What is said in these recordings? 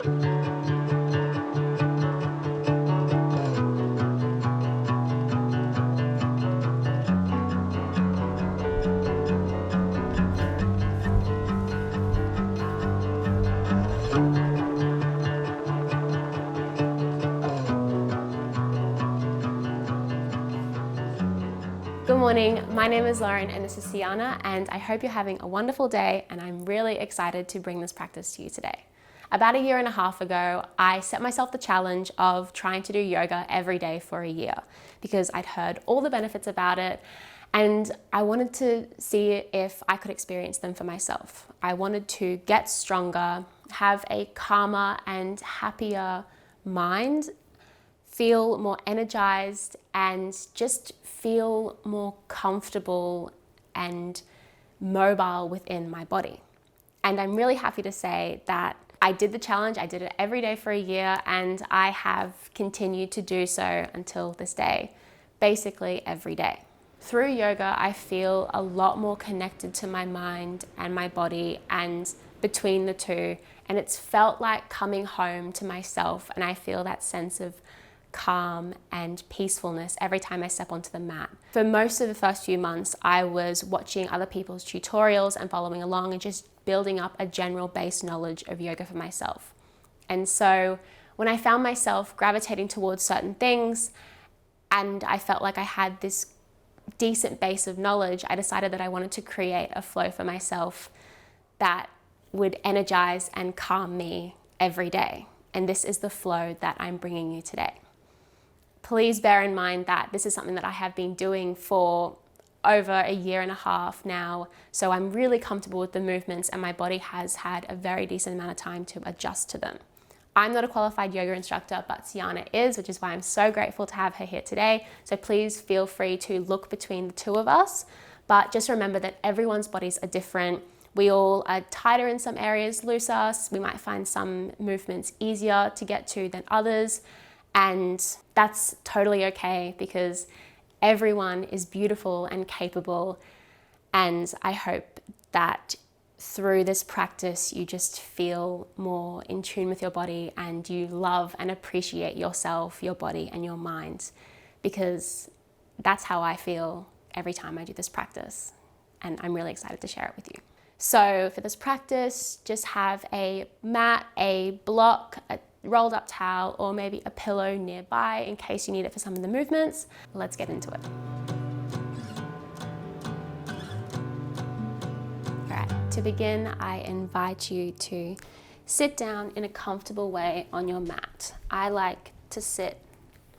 Good morning, my name is Lauren and this is Sjana, and I hope you're having a wonderful day, and I'm really excited to bring this practice to you today. About 1.5 years ago, I set myself the challenge of trying to do yoga every day for a year because I'd heard all the benefits about it and I wanted to see if I could experience them for myself. I wanted to get stronger, have a calmer and happier mind, feel more energized, and just feel more comfortable and mobile within my body. And I'm really happy to say that I did the challenge. I did it every day for a year, and I have continued to do so until this day, basically every day. Through yoga, I feel a lot more connected to my mind and my body and between the two, and it's felt like coming home to myself, and I feel that sense of calm and peacefulness every time I step onto the mat. For most of the first few months, I was watching other people's tutorials and following along and just building up a general base knowledge of yoga for myself. And so when I found myself gravitating towards certain things and I felt like I had this decent base of knowledge, I decided that I wanted to create a flow for myself that would energize and calm me every day. And this is the flow that I'm bringing you today. Please bear in mind that this is something that I have been doing for over 1.5 years now, so I'm really comfortable with the movements and my body has had a very decent amount of time to adjust to them. I'm not a qualified yoga instructor, but Sjana is, which is why I'm so grateful to have her here today. So please feel free to look between the two of us, but just remember that everyone's bodies are different. We all are tighter in some areas, looser. We might find some movements easier to get to than others. And that's totally okay because everyone is beautiful and capable. And I hope that through this practice, you just feel more in tune with your body and you love and appreciate yourself, your body, and your mind, because that's how I feel every time I do this practice. And I'm really excited to share it with you. So for this practice, just have a mat, a block, a rolled up towel, or maybe a pillow nearby in case you need it for some of the movements. Let's get into it. All right, to begin, I invite you to sit down in a comfortable way on your mat. I like to sit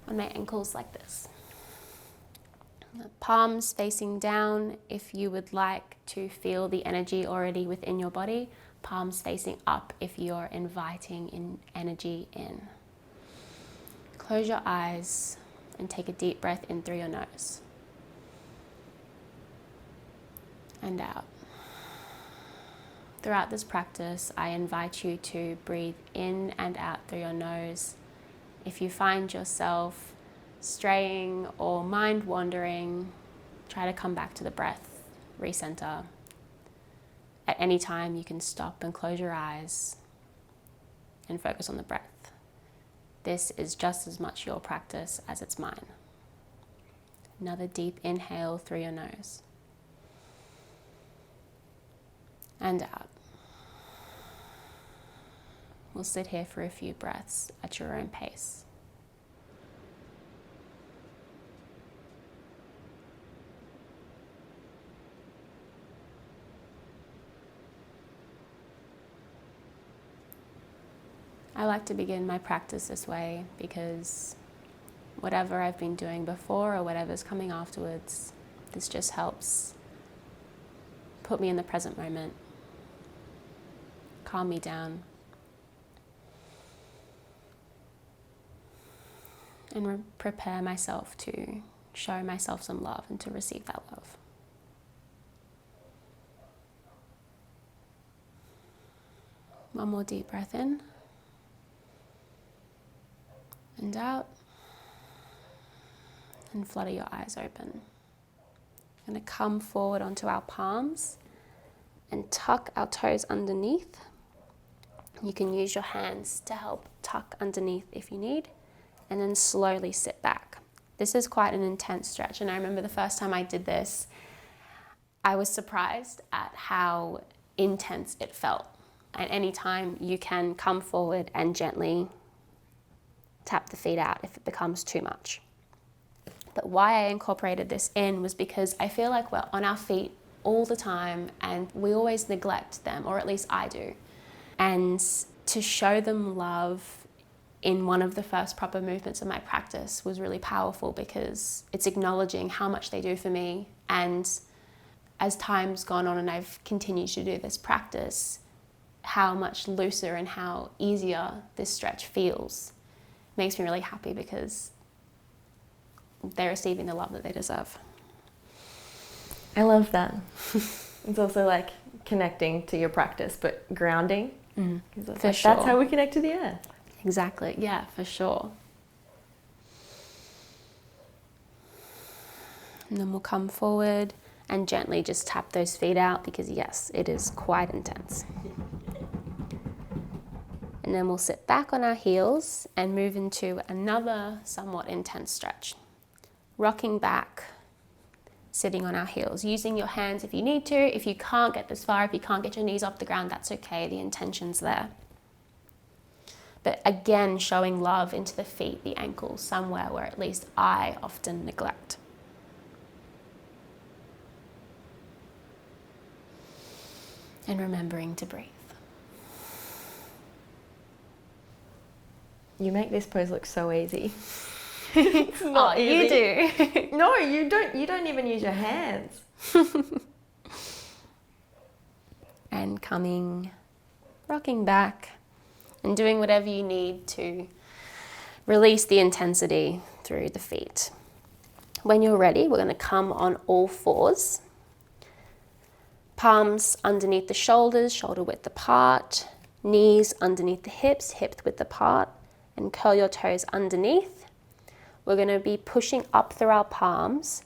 on my ankles like this. Palms facing down if you would like to feel the energy already within your body. Palms facing up if you're inviting in energy in. Close your eyes and take a deep breath in through your nose. And out. Throughout this practice, I invite you to breathe in and out through your nose. If you find yourself straying or mind wandering, try to come back to the breath, recenter. At any time, you can stop and close your eyes and focus on the breath. This is just as much your practice as it's mine. Another deep inhale through your nose. And out. We'll sit here for a few breaths at your own pace. I like to begin my practice this way because whatever I've been doing before or whatever's coming afterwards, this just helps put me in the present moment, calm me down, and prepare myself to show myself some love and to receive that love. One more deep breath in. And out, and flutter your eyes open. I'm going to come forward onto our palms and tuck our toes underneath. You can use your hands to help tuck underneath if you need, and then slowly sit back. This is quite an intense stretch, and I remember the first time I did this, I was surprised at how intense it felt. And anytime you can come forward and gently tap the feet out if it becomes too much. But why I incorporated this in was because I feel like we're on our feet all the time and we always neglect them, or at least I do. And to show them love in one of the first proper movements of my practice was really powerful, because it's acknowledging how much they do for me. And as time's gone on and I've continued to do this practice, how much looser and how easier this stretch feels makes me really happy, because they're receiving the love that they deserve. I love that. It's also like connecting to your practice, but grounding. For sure. That's how we connect to the earth. Exactly, yeah, for sure. And then we'll come forward and gently just tap those feet out, because yes, it is quite intense. And then we'll sit back on our heels and move into another somewhat intense stretch. Rocking back, sitting on our heels, using your hands if you need to. If you can't get this far, if you can't get your knees off the ground, that's okay, the intention's there. But again, showing love into the feet, the ankles, somewhere where at least I often neglect. And remembering to breathe. You make this pose look so easy. It's not easy. You do. No, you don't. You don't even use your hands. And rocking back, and doing whatever you need to release the intensity through the feet. When you're ready, we're going to come on all fours. Palms underneath the shoulders, shoulder width apart. Knees underneath the hips, hip width apart. And curl your toes underneath. We're going to be pushing up through our palms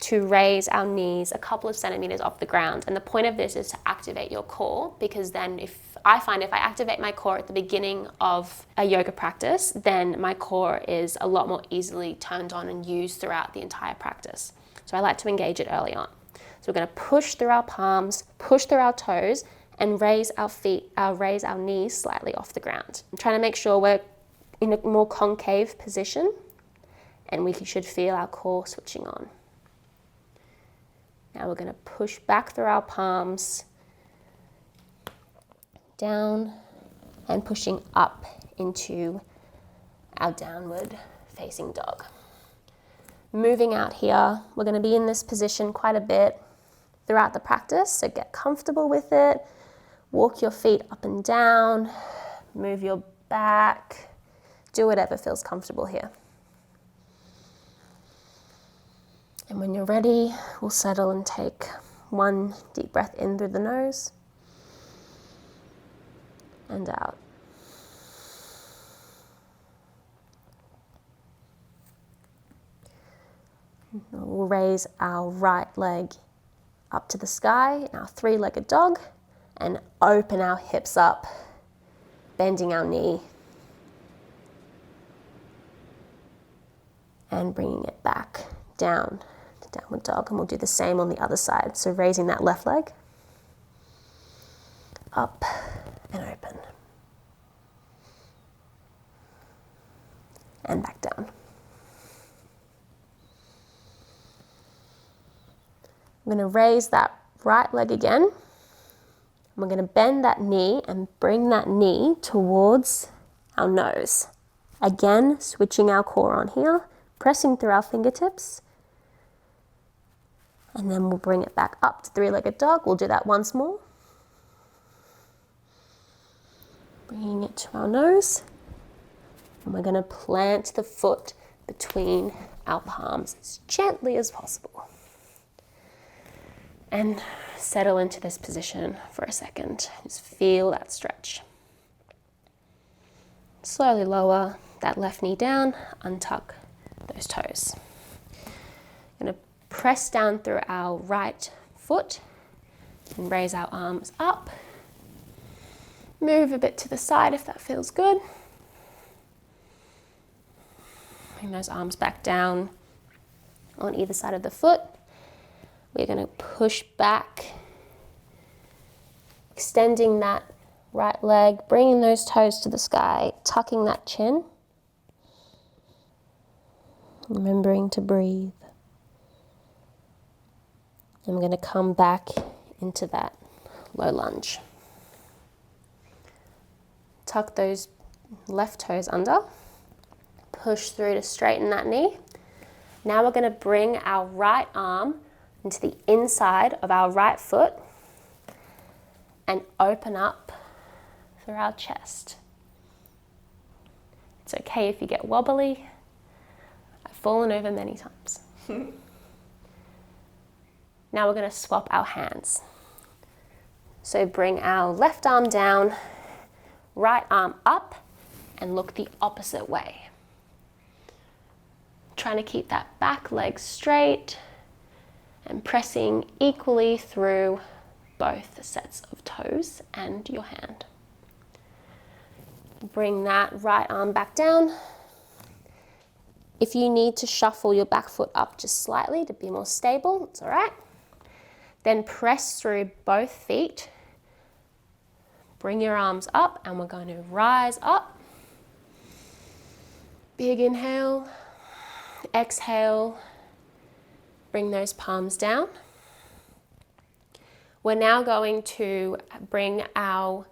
to raise our knees a couple of centimeters off the ground. And the point of this is to activate your core, because then if I activate my core at the beginning of a yoga practice, then my core is a lot more easily turned on and used throughout the entire practice. So I like to engage it early on. So we're going to push through our palms, push through our toes, and raise our knees slightly off the ground. I'm trying to make sure we're in a more concave position, and we should feel our core switching on. Now we're going to push back through our palms, down, and pushing up into our downward facing dog. Moving out here, we're going to be in this position quite a bit throughout the practice, so get comfortable with it. Walk your feet up and down, move your back, do whatever feels comfortable here. And when you're ready, we'll settle and take one deep breath in through the nose and out. We'll raise our right leg up to the sky in our three-legged dog and open our hips up, bending our knee and bringing it back down to downward dog. And we'll do the same on the other side. So raising that left leg up and open and back down. I'm going to raise that right leg again. We're going to bend that knee and bring that knee towards our nose. Again, switching our core on here, pressing through our fingertips. And then we'll bring it back up to three-legged dog. We'll do that once more. Bringing it to our nose. And we're going to plant the foot between our palms as gently as possible. And settle into this position for a second. Just feel that stretch. Slowly lower that left knee down, untuck those toes. Going to press down through our right foot and raise our arms up Move a bit to the side if that feels good. Bring those arms back down on either side of the foot. We're going to push back, extending that right leg, bringing those toes to the sky, tucking that chin. Remembering to breathe. And we're going to come back into that low lunge. Tuck those left toes under. Push through to straighten that knee. Now we're going to bring our right arm into the inside of our right foot and open up through our chest. It's okay if you get wobbly. I've fallen over many times. Now we're going to swap our hands. So bring our left arm down, right arm up, and look the opposite way. Trying to keep that back leg straight and pressing equally through both sets of toes and your hand. Bring that right arm back down. If you need to shuffle your back foot up just slightly to be more stable, it's all right. Then press through both feet. Bring your arms up and we're going to rise up. Big inhale. Exhale. Bring those palms down. We're now going to bring our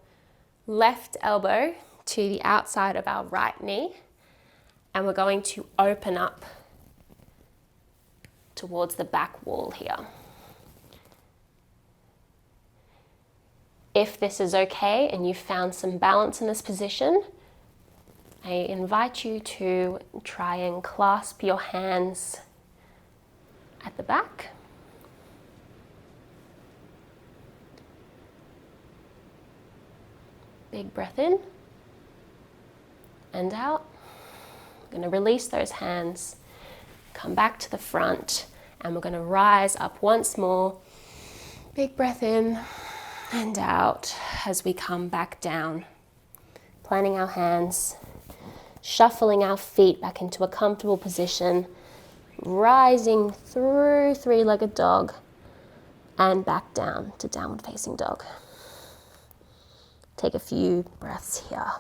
left elbow to the outside of our right knee, and we're going to open up towards the back wall here. If this is okay and you've found some balance in this position, I invite you to try and clasp your hands at the back. Big breath in and out. We're going to release those hands, come back to the front, and we're going to rise up once more. Big breath in and out as we come back down. Planting our hands, shuffling our feet back into a comfortable position, rising through three-legged dog and back down to downward facing dog. Take a few breaths here.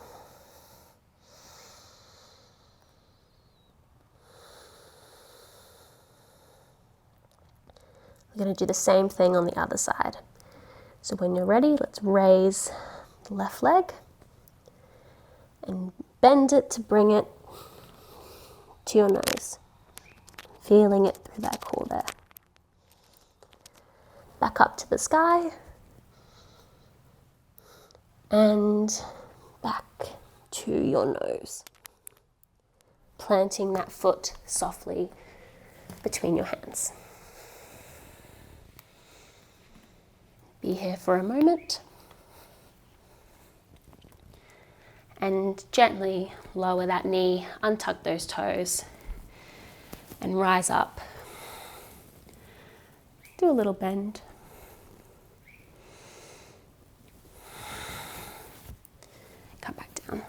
We're going to do the same thing on the other side. So when you're ready, let's raise the left leg and bend it to bring it to your nose. Feeling it through that core there. Back up to the sky. And back to your nose. Planting that foot softly between your hands. Be here for a moment. And gently lower that knee, untuck those toes, and rise up. Do a little bend. Come back down.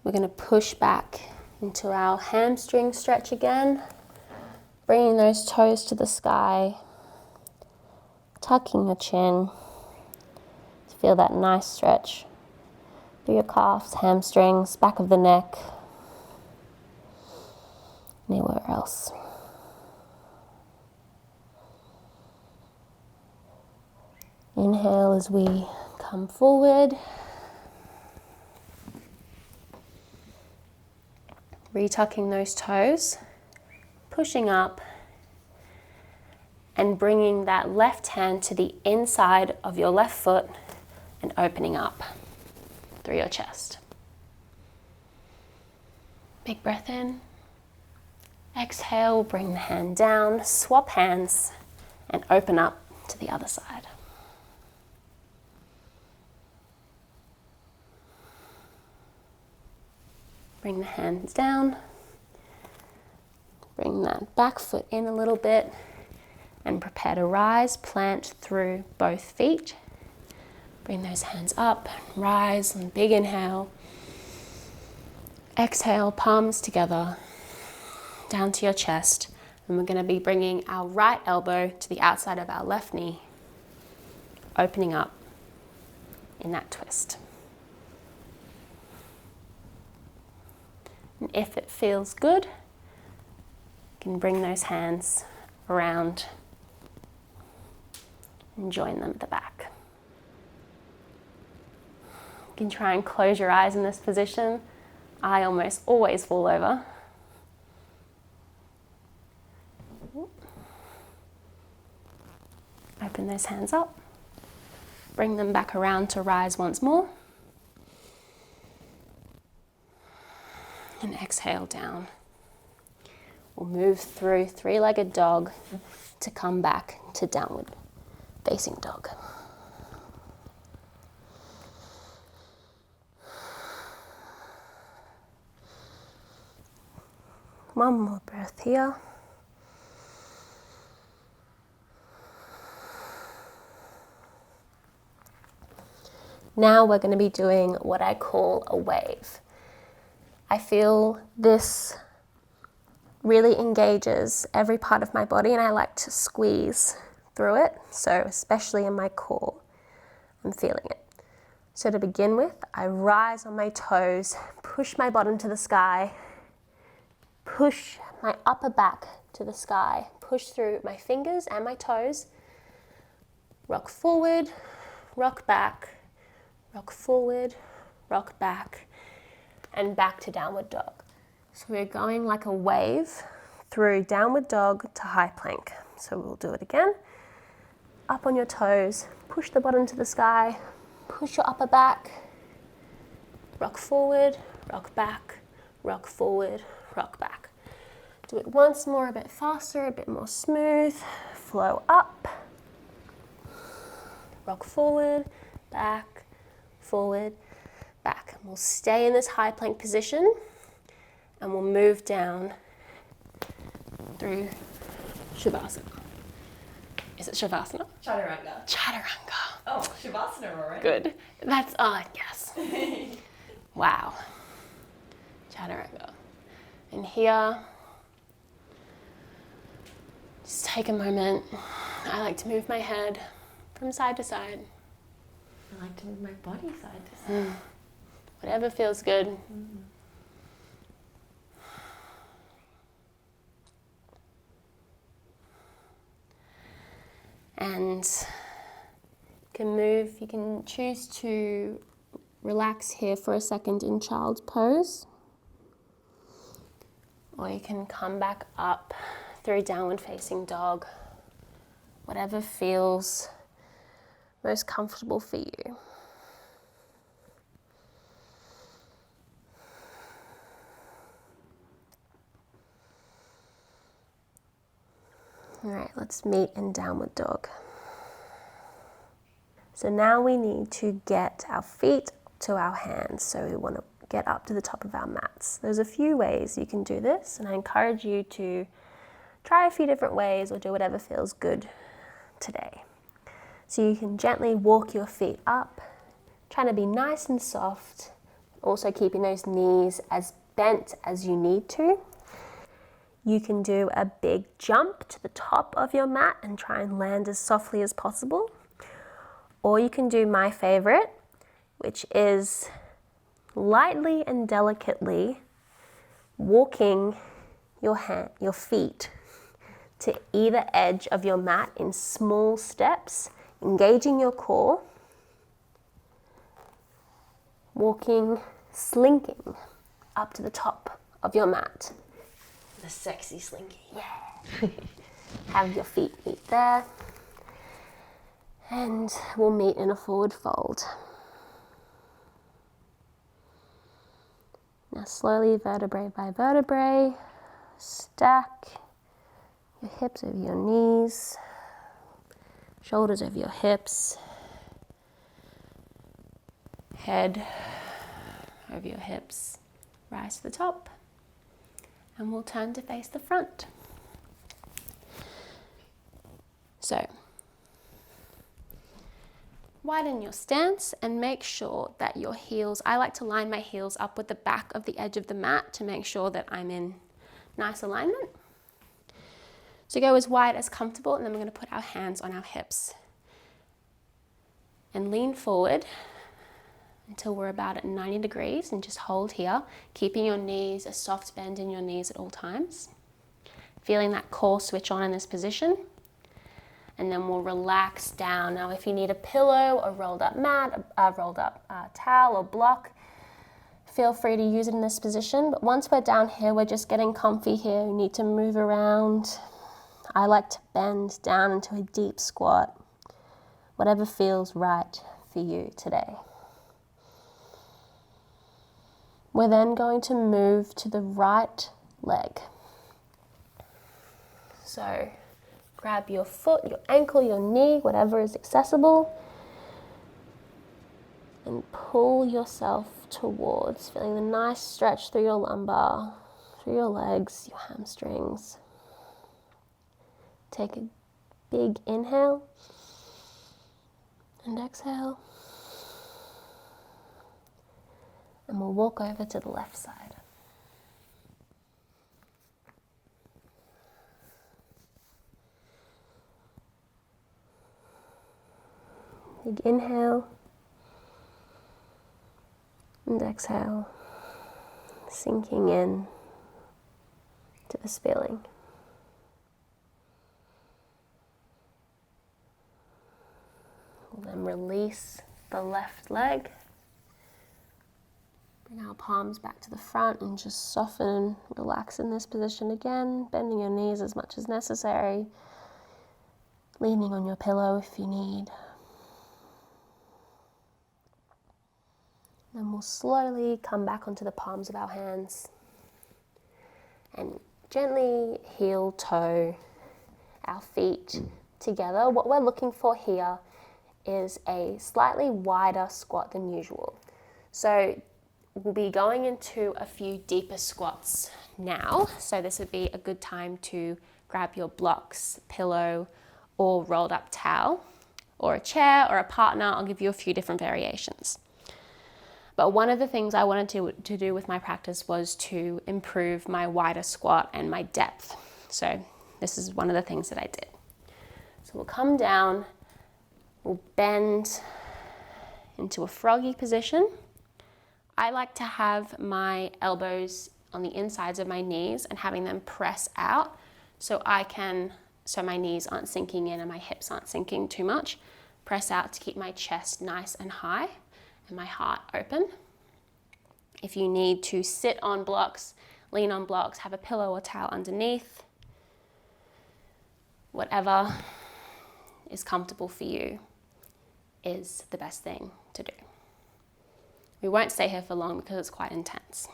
We're going to push back into our hamstring stretch again, bringing those toes to the sky, tucking your chin. Feel that nice stretch through your calves, hamstrings, back of the neck, anywhere else. Inhale as we come forward. Retucking those toes, pushing up, and bringing that left hand to the inside of your left foot and opening up through your chest. Big breath in. Exhale, bring the hand down, swap hands, and open up to the other side. Bring the hands down. Bring that back foot in a little bit and prepare to rise. Plant through both feet. Bring those hands up, rise, and big inhale. Exhale, palms together, down to your chest. And we're going to be bringing our right elbow to the outside of our left knee, opening up in that twist. And if it feels good, you can bring those hands around and join them at the back. You can try and close your eyes in this position. I almost always fall over. Open those hands up. Bring them back around to rise once more. And exhale down. We'll move through three-legged dog to come back to downward facing dog. One more breath here. Now we're going to be doing what I call a wave. I feel this really engages every part of my body and I like to squeeze through it. So especially in my core, I'm feeling it. So to begin with, I rise on my toes, push my bottom to the sky, push my upper back to the sky, push through my fingers and my toes, rock forward, rock back, rock forward, rock back, and back to downward dog. So we're going like a wave through downward dog to high plank. So we'll do it again. Up on your toes, push the bottom to the sky, push your upper back, rock forward, rock back, rock forward, rock back. Do it once more, a bit faster, a bit more smooth. Flow up, rock forward, back, forward, back. And we'll stay in this high plank position and we'll move down through Shavasana. Is it Shavasana? Chaturanga. Chaturanga. Oh, Shavasana already. Good. That's, yes. Wow. Chaturanga. And here, just take a moment. I like to move my head from side to side. I like to move my body side to side. Whatever feels good. And you can choose to relax here for a second in child's pose. Or you can come back up through downward facing dog. Whatever feels most comfortable for you. All right, let's meet in downward dog. So now we need to get our feet to our hands. So we want to get up to the top of our mats. There's a few ways you can do this, and I encourage you to try a few different ways or do whatever feels good today. So you can gently walk your feet up, trying to be nice and soft, also keeping those knees as bent as you need to. You can do a big jump to the top of your mat and try and land as softly as possible. Or you can do my favorite, which is lightly and delicately walking your feet to either edge of your mat in small steps, engaging your core, walking, slinking up to the top of your mat. The sexy slinky. Yeah. Have your feet meet there. And we'll meet in a forward fold. Now slowly, vertebrae by vertebrae, stack your hips over your knees, shoulders over your hips, head over your hips, rise to the top, and we'll turn to face the front. So, Widen your stance and make sure that your heels, I like to line my heels up with the back of the edge of the mat to make sure that I'm in nice alignment. So go as wide as comfortable, and then we're going to put our hands on our hips and lean forward until we're about at 90 degrees, and just hold here, keeping your knees, a soft bend in your knees at all times. Feeling that core switch on in this position. And then we'll relax down. Now, if you need a pillow, a rolled up mat, a rolled up towel or block, feel free to use it in this position. But once we're down here, we're just getting comfy here. You need to move around. I like to bend down into a deep squat. Whatever feels right for you today. We're then going to move to the right leg. So grab your foot, your ankle, your knee, whatever is accessible, and pull yourself towards, feeling the nice stretch through your lumbar, through your legs, your hamstrings. Take a big inhale and exhale. And we'll walk over to the left side. Big inhale and exhale, sinking in to this feeling. We'll then release the left leg. Bring our palms back to the front and just soften, relax in this position again, bending your knees as much as necessary, leaning on your pillow if you need. Then we'll slowly come back onto the palms of our hands and gently heel toe our feet together. What we're looking for here is a slightly wider squat than usual. So we'll be going into a few deeper squats now. So this would be a good time to grab your blocks, pillow, or rolled up towel, or a chair or a partner. I'll give you a few different variations. But one of the things I wanted to do with my practice was to improve my wider squat and my depth. So this is one of the things that I did. So we'll come down, we'll bend into a froggy position. I like to have my elbows on the insides of my knees and having them press out so my knees aren't sinking in and my hips aren't sinking too much. Press out to keep my chest nice and high and my heart open. If you need to sit on blocks, lean on blocks, have a pillow or towel underneath, whatever is comfortable for you is the best thing to do. We won't stay here for long because it's quite intense.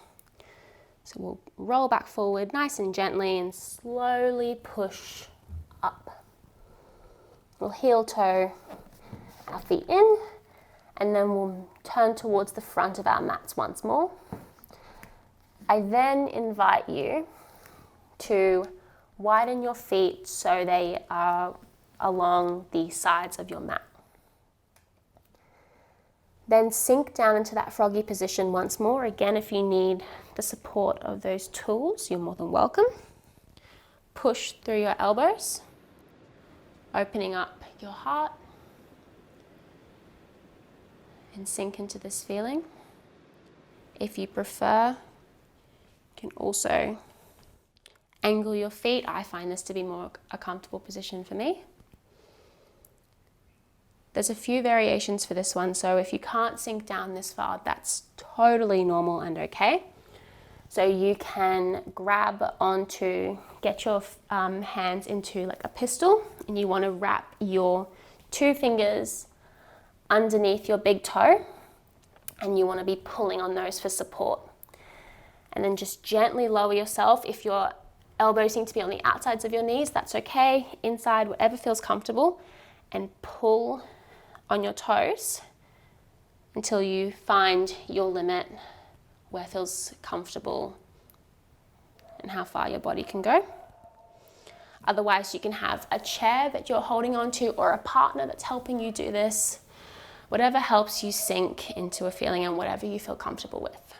So we'll roll back forward nice and gently and slowly push up. We'll heel toe our feet in, and then we'll turn towards the front of our mats once more. I then invite you to widen your feet so they are along the sides of your mat. Then sink down into that froggy position once more. Again, if you need the support of those tools, you're more than welcome. Push through your elbows, opening up your heart, and sink into this feeling. If you prefer, you can also angle your feet. I find this to be more a comfortable position for me. There's a few variations for this one, so if you can't sink down this far, that's totally normal and okay. So you can get your hands into like a pistol, and you want to wrap your 2 fingers underneath your big toe, and you want to be pulling on those for support. And then just gently lower yourself. If your elbows seem to be on the outsides of your knees, that's okay. Inside, whatever feels comfortable, and pull on your toes until you find your limit, where it feels comfortable and how far your body can go. Otherwise, you can have a chair that you're holding onto or a partner that's helping you do this. Whatever helps you sink into a feeling and whatever you feel comfortable with.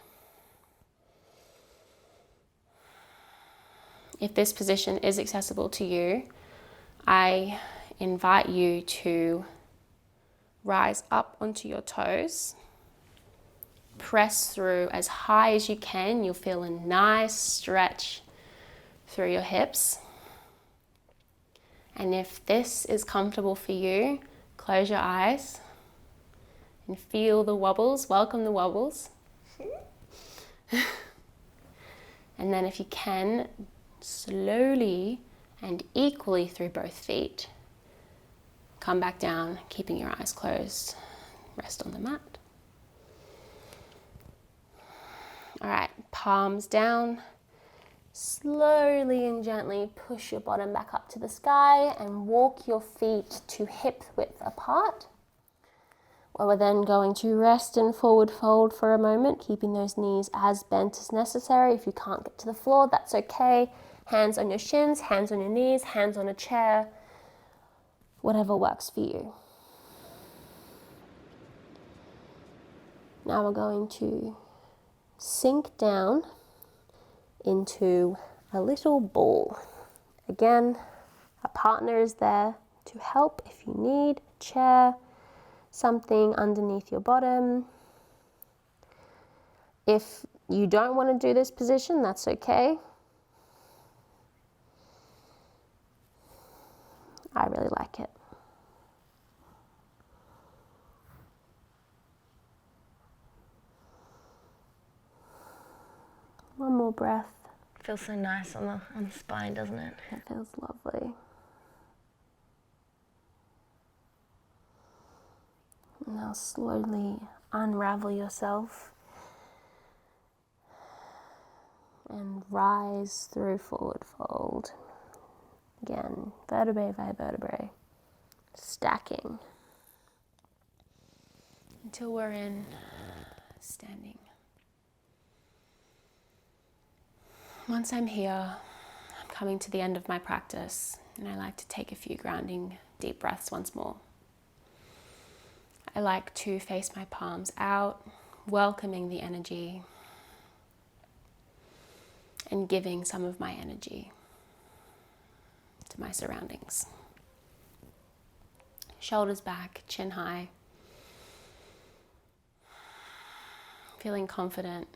If this position is accessible to you, I invite you to rise up onto your toes. Press through as high as you can. You'll feel a nice stretch through your hips. And if this is comfortable for you, close your eyes and feel the wobbles. Welcome the wobbles. And then if you can, slowly and equally through both feet, come back down, keeping your eyes closed. Rest on the mat. All right, palms down. Slowly and gently push your bottom back up to the sky and walk your feet to hip width apart. Well, we're then going to rest and forward fold for a moment, keeping those knees as bent as necessary. If you can't get to the floor, that's okay. Hands on your shins, hands on your knees, hands on a chair, whatever works for you. Now we're going to sink down into a little ball. Again, a partner is there to help if you need, a chair, something underneath your bottom. If you don't want to do this position, that's okay. I really like it. One more breath. Feels so nice on the spine, doesn't it? It feels lovely. Now slowly unravel yourself and rise through forward fold. Again, vertebrae by vertebrae, stacking until we're in standing. Once I'm here, I'm coming to the end of my practice, and I like to take a few grounding deep breaths once more. I like to face my palms out, welcoming the energy and giving some of my energy to my surroundings. Shoulders back, chin high, feeling confident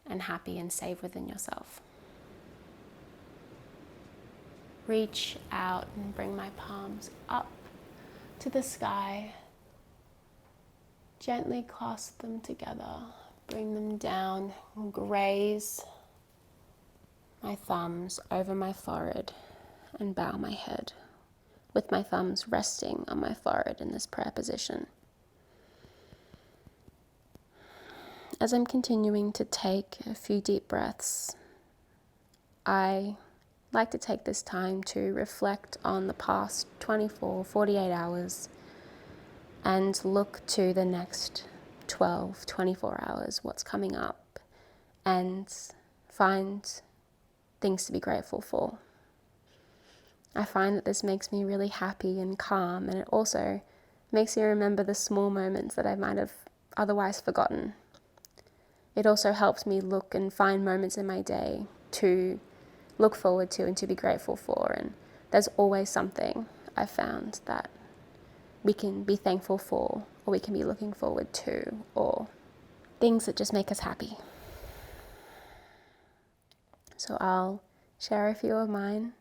and happy and safe within yourself. Reach out and bring my palms up to the sky. Gently clasp them together. Bring them down and graze my thumbs over my forehead and bow my head, with my thumbs resting on my forehead in this prayer position. As I'm continuing to take a few deep breaths, I like to take this time to reflect on the past 24, 48 hours and look to the next 12, 24 hours, what's coming up, and find things to be grateful for. I find that this makes me really happy and calm, and it also makes me remember the small moments that I might have otherwise forgotten. It also helps me look and find moments in my day to look forward to and to be grateful for. And there's always something I've found that we can be thankful for, or we can be looking forward to, or things that just make us happy. So I'll share a few of mine,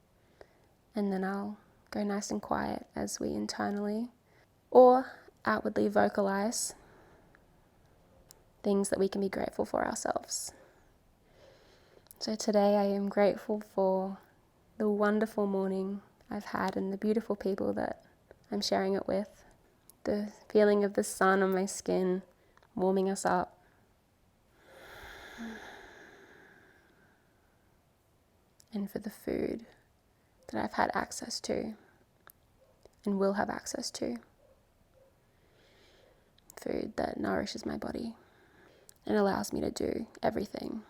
and then I'll go nice and quiet as we internally or outwardly vocalize things that we can be grateful for ourselves. So today I am grateful for the wonderful morning I've had and the beautiful people that I'm sharing it with. The feeling of the sun on my skin warming us up. And for the food that I've had access to and will have access to. Food that nourishes my body and allows me to do everything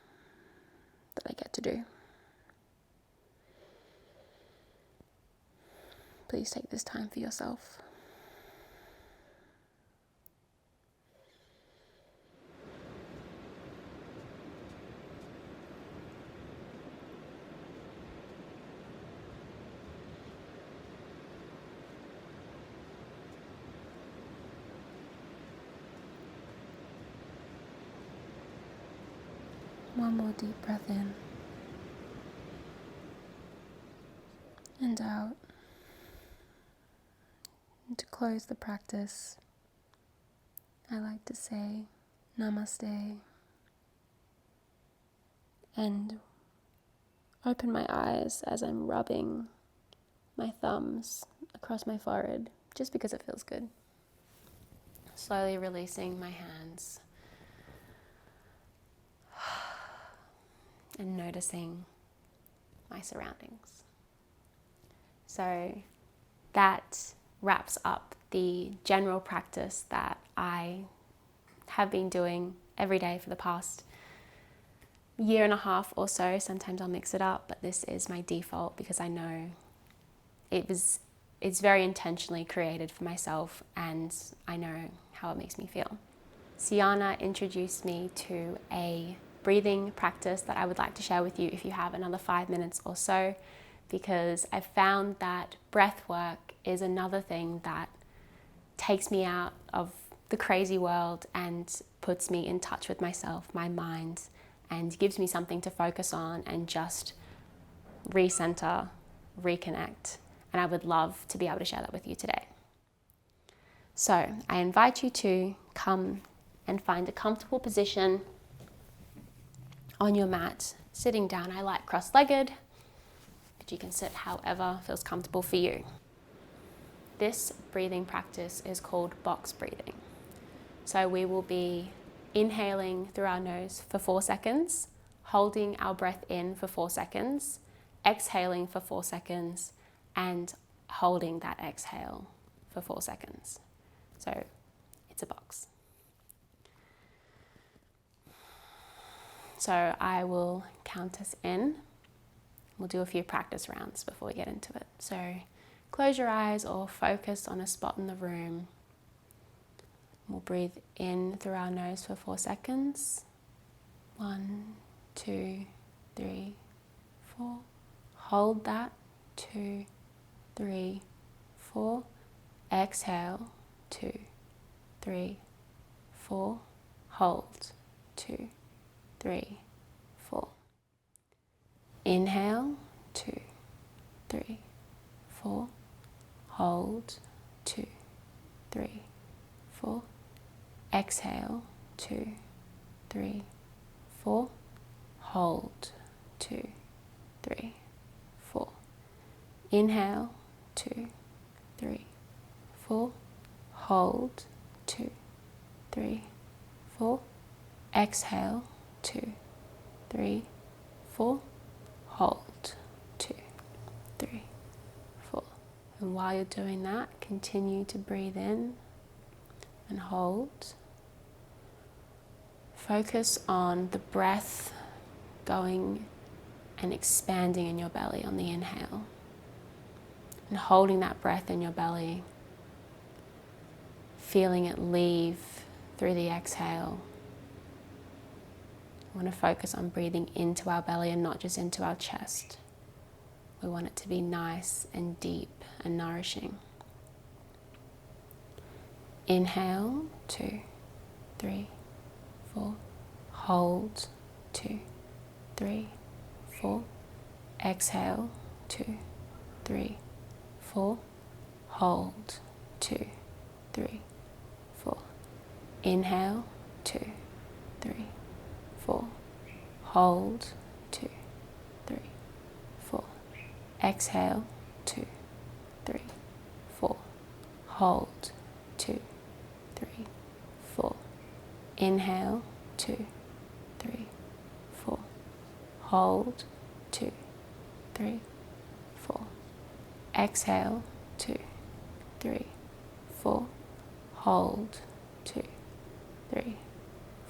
that I get to do. Please take this time for yourself. One more deep breath in and out. And to close the practice, I like to say namaste and open my eyes as I'm rubbing my thumbs across my forehead, just because it feels good. Slowly releasing my hands and noticing my surroundings. So that wraps up the general practice that I have been doing every day for the past year and a half or so. Sometimes I'll mix it up, but this is my default because I know it's very intentionally created for myself and I know how it makes me feel. Sjana introduced me to a breathing practice that I would like to share with you if you have another 5 minutes or so, because I found that breath work is another thing that takes me out of the crazy world and puts me in touch with myself, my mind, and gives me something to focus on and just recenter, reconnect. And I would love to be able to share that with you today. So I invite you to come and find a comfortable position on your mat, sitting down. I like cross-legged, but you can sit however feels comfortable for you. This breathing practice is called box breathing. So we will be inhaling through our nose for 4 seconds, holding our breath in for 4 seconds, exhaling for 4 seconds, and holding that exhale for 4 seconds. So it's a box. So I will count us in. We'll do a few practice rounds before we get into it. So close your eyes or focus on a spot in the room. We'll breathe in through our nose for 4 seconds. 1, 2, 3, 4. Hold that. 2, 3, 4. Exhale. 2, 3, 4. Hold. 2, 3, 4. Inhale. 2, 3, 4. Hold. 2, 3, 4. Exhale. 2, 3, 4. Hold. 2, 3, 4. Inhale. 2, 3, 4. Hold. 2, 3, 4. Exhale. 2, 3, 4. Hold. 2, 3, 4. And while you're doing that, continue to breathe in and hold. Focus on the breath going and expanding in your belly on the inhale. And holding that breath in your belly, feeling it leave through the exhale. We want to focus on breathing into our belly and not just into our chest. We want it to be nice and deep and nourishing. Inhale, 2, 3, 4. Hold, 2, 3, 4. Exhale, 2, 3, 4. Hold, 2, 3, 4. Inhale, 2, 3, 4. Hold, 2, 3, 4. Exhale, 2, 3, 4. Hold, 2, 3, 4. Inhale, 2, 3, 4. Hold, 2, 3, 4. Exhale, 2, 3, 4. Hold, 2, 3,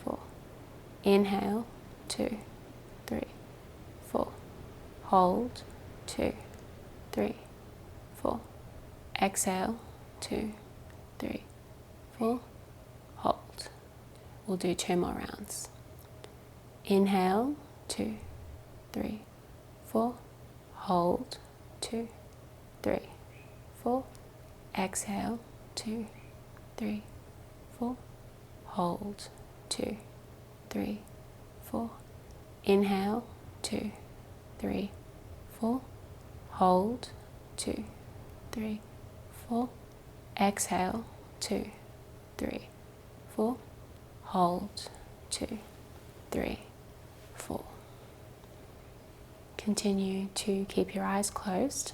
4. Inhale, 2, 3, 4. Hold, 2, 3, 4. Exhale, 2, 3, 4. Hold. We'll do 2 more rounds. Inhale, 2, 3, 4. Hold, 2, 3, 4. Exhale, 2, 3, 4. Hold, 2, 3, 4. Inhale, 2, 3, 4. Hold, 2, 3, 4. Exhale, 2, 3, 4. Hold, 2, 3, 4. Continue to keep your eyes closed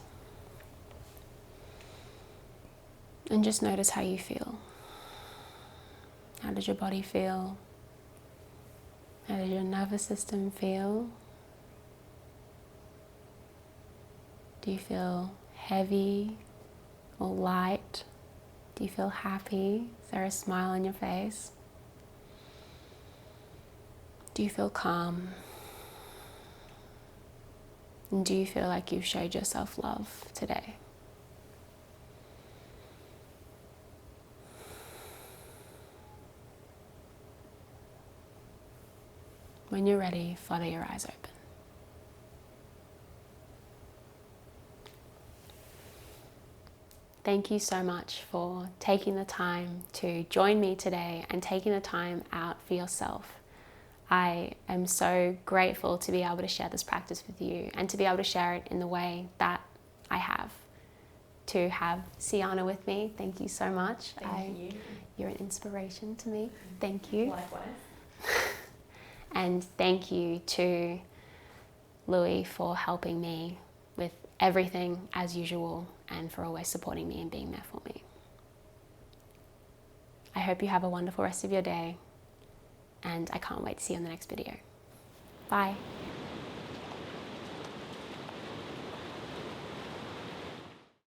and just notice how you feel. How does your body feel? How does your nervous system feel? Do you feel heavy or light? Do you feel happy? Is there a smile on your face? Do you feel calm? And do you feel like you've showed yourself love today? When you're ready, flutter your eyes open. Thank you so much for taking the time to join me today and taking the time out for yourself. I am so grateful to be able to share this practice with you and to be able to share it in the way that I have. To have Sjana with me, thank you so much. Thank you. You're an inspiration to me. Thank you. Likewise. And thank you to Louie for helping me with everything as usual and for always supporting me and being there for me. I hope you have a wonderful rest of your day, and I can't wait to see you in the next video. Bye.